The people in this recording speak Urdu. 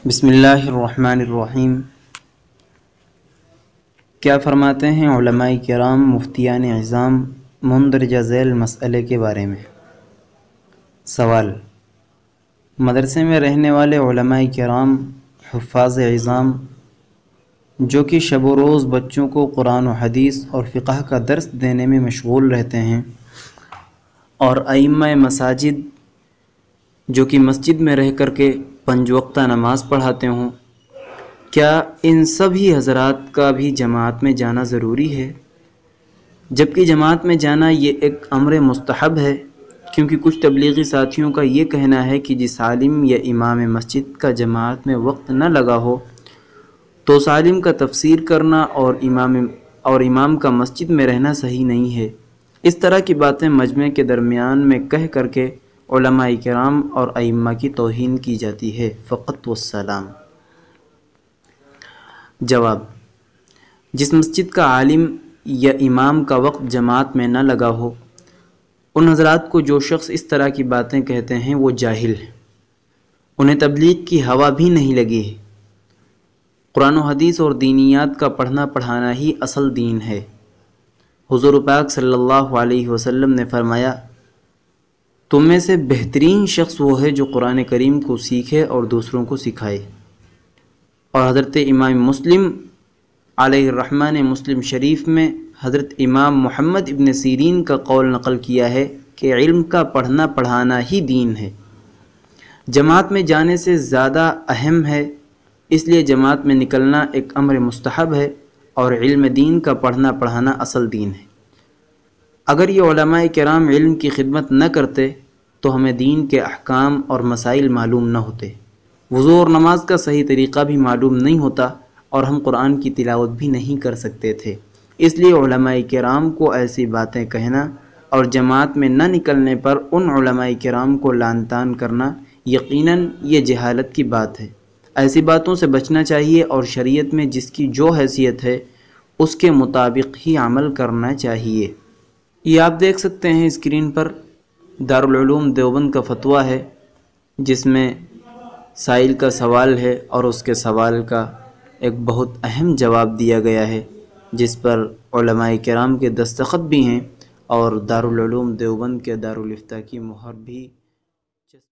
بسم اللہ الرحمن الرحیم۔ کیا فرماتے ہیں علماء کرام مفتیان اعظام مندرجہ ذیل مسئلے کے بارے میں؟ سوال: مدرسے میں رہنے والے علماء کرام حفاظ اعظام جو کہ شب و روز بچوں کو قرآن و حدیث اور فقہ کا درس دینے میں مشغول رہتے ہیں، اور ائمہ مساجد جو کہ مسجد میں رہ کر کے 5 وقتہ نماز پڑھاتے ہوں، کیا ان سبھی حضرات کا بھی جماعت میں جانا ضروری ہے؟ جبکہ جماعت میں جانا یہ ایک امر مستحب ہے، کیونکہ کچھ تبلیغی ساتھیوں کا یہ کہنا ہے کہ جس عالم یا امام مسجد کا جماعت میں وقت نہ لگا ہو تو اس عالم کا تفسیر کرنا اور امام کا مسجد میں رہنا صحیح نہیں ہے۔ اس طرح کی باتیں مجمع کے درمیان میں کہہ کر کے علماء کرام اور ائمہ کی توہین کی جاتی ہے، فقط والسلام۔ جواب: جس مسجد کا عالم یا امام کا وقت جماعت میں نہ لگا ہو، ان حضرات کو جو شخص اس طرح کی باتیں کہتے ہیں وہ جاہل ہیں، انہیں تبلیغ کی ہوا بھی نہیں لگی ہے۔ قرآن و حدیث اور دینیات کا پڑھنا پڑھانا ہی اصل دین ہے۔ حضور پاک صلی اللہ علیہ وسلم نے فرمایا، تم میں سے بہترین شخص وہ ہے جو قرآن کریم کو سیکھے اور دوسروں کو سکھائے۔ اور حضرت امام مسلم علیہ الرحمہ نے مسلم شریف میں حضرت امام محمد ابن سیرین کا قول نقل کیا ہے کہ علم کا پڑھنا پڑھانا ہی دین ہے، جماعت میں جانے سے زیادہ اہم ہے، اس لیے جماعت میں نکلنا ایک امر مستحب ہے اور علم دین کا پڑھنا پڑھانا اصل دین ہے۔ اگر یہ علماء کرام علم کی خدمت نہ کرتے تو ہمیں دین کے احکام اور مسائل معلوم نہ ہوتے، وضو اور نماز کا صحیح طریقہ بھی معلوم نہیں ہوتا، اور ہم قرآن کی تلاوت بھی نہیں کر سکتے تھے۔ اس لیے علماء کرام کو ایسی باتیں کہنا اور جماعت میں نہ نکلنے پر ان علماء کرام کو لعن طعن کرنا یقیناً یہ جہالت کی بات ہے۔ ایسی باتوں سے بچنا چاہیے اور شریعت میں جس کی جو حیثیت ہے اس کے مطابق ہی عمل کرنا چاہیے۔ یہ آپ دیکھ سکتے ہیں اسکرین پر دارالعلوم دیوبند کا فتویٰ ہے، جس میں سائل کا سوال ہے اور اس کے سوال کا ایک بہت اہم جواب دیا گیا ہے، جس پر علماء کرام کے دستخط بھی ہیں اور دارالعلوم دیوبند کے دارالافتاء کی مہر بھی